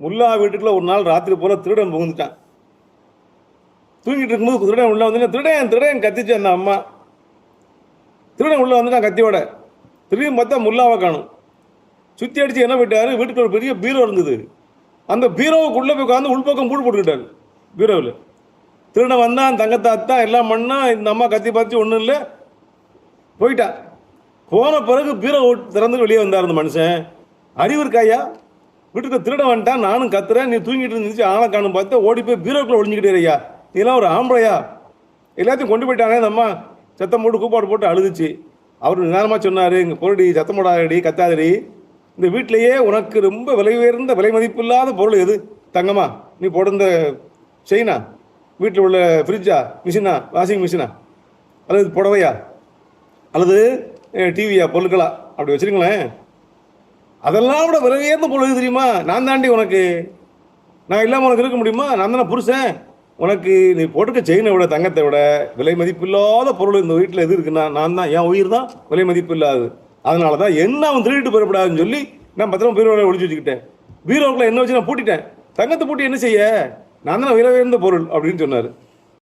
முல்லா வீட்டுக்குள்ள ஒரு நாள் ராத்திரி போல திருடன் புகுந்துட்டான். தூங்கிட்டு இருக்கும்போது திருடன் உள்ள வந்து திருடன் திருடன் கத்திச்சு அந்த அம்மா. திருடன் உள்ள வந்துட்டான் கத்தியோட. திரும்பியும் பார்த்தா முல்லாவை காணும். சுற்றி அடித்து என்ன போயிட்டாரு, வீட்டுக்கு ஒரு பெரிய பீரோ இருந்தது. அந்த பீரோவுக்குள்ளே போய் உட்காந்து உள்பக்கம் கூடு போட்டுக்கிட்டாரு பீரோவில். திருடன் வந்தான், தங்கத்தாத்தான் எல்லாம் பண்ணா. இந்த அம்மா கத்தி பார்த்து ஒன்றும் இல்லை, போயிட்டான். போன பிறகு பீரோ திறந்து வெளியே வந்தார் அந்த மனுஷன். அறிவு இருக்காயா, வீட்டுக்கு திருடன் வந்துட்டான், நானும் கத்துறேன், நீ தூங்கிட்டு இருந்துச்சு, ஆளை காணும் பார்த்து ஓடி போய் பீரோக்குள்ளே ஒழிஞ்சிக்கிட்டே ஐயா, நீலாம் ஒரு ஆம்பளையா, எல்லாத்தையும் கொண்டு போயிட்டானே. அந்த அம்மா சத்தம் போட்டு கூப்பாடு போட்டு அழுதுச்சு. அவர் நிதானமாக சொன்னார், இங்கே பொருடி சத்தம் போடாதடி, கத்தாதடி, இந்த வீட்டிலையே உனக்கு ரொம்ப விலை உயர்ந்த விலை மதிப்பு இல்லாத பொருள் எது? தங்கம்மா, நீ போட்டிருந்த செயினா, வீட்டில் உள்ள ஃப்ரிட்ஜா, மிஷினா, வாஷிங் மிஷினா, அல்லது புடவையா, அல்லது டிவியா, பொருட்களா, அப்படி வச்சுருங்களேன். அதெல்லாம் விட விலை உயர்ந்த பொருள் தெரியுமா? நான் தாண்டி உனக்கு, நான் இல்லாமல் உனக்கு இருக்க முடியுமா? நான் தானே புருஷன். உனக்கு நீ போட்டுக்க செயினை விட தங்கத்தை விட விலை மதிப்பு இல்லாத பொருள் இந்த வீட்டில் எது இருக்குன்னா நான் தான். என் உயிர் தான் விலை மதிப்பு இல்லாது. அதனால தான் என்ன அவன் திருடிட்டு போயிடப்படாதுன்னு சொல்லி நான் பத்திரமா பீரோவில் ஒழிச்சு வச்சுக்கிட்டேன். பீரோவுக்குள்ள என்ன வச்சு நான் பூட்டிட்டேன். தங்கத்தை பூட்டி என்ன செய்ய, நான் தானே விலை உயர்ந்த பொருள் அப்படின்னு சொன்னார்.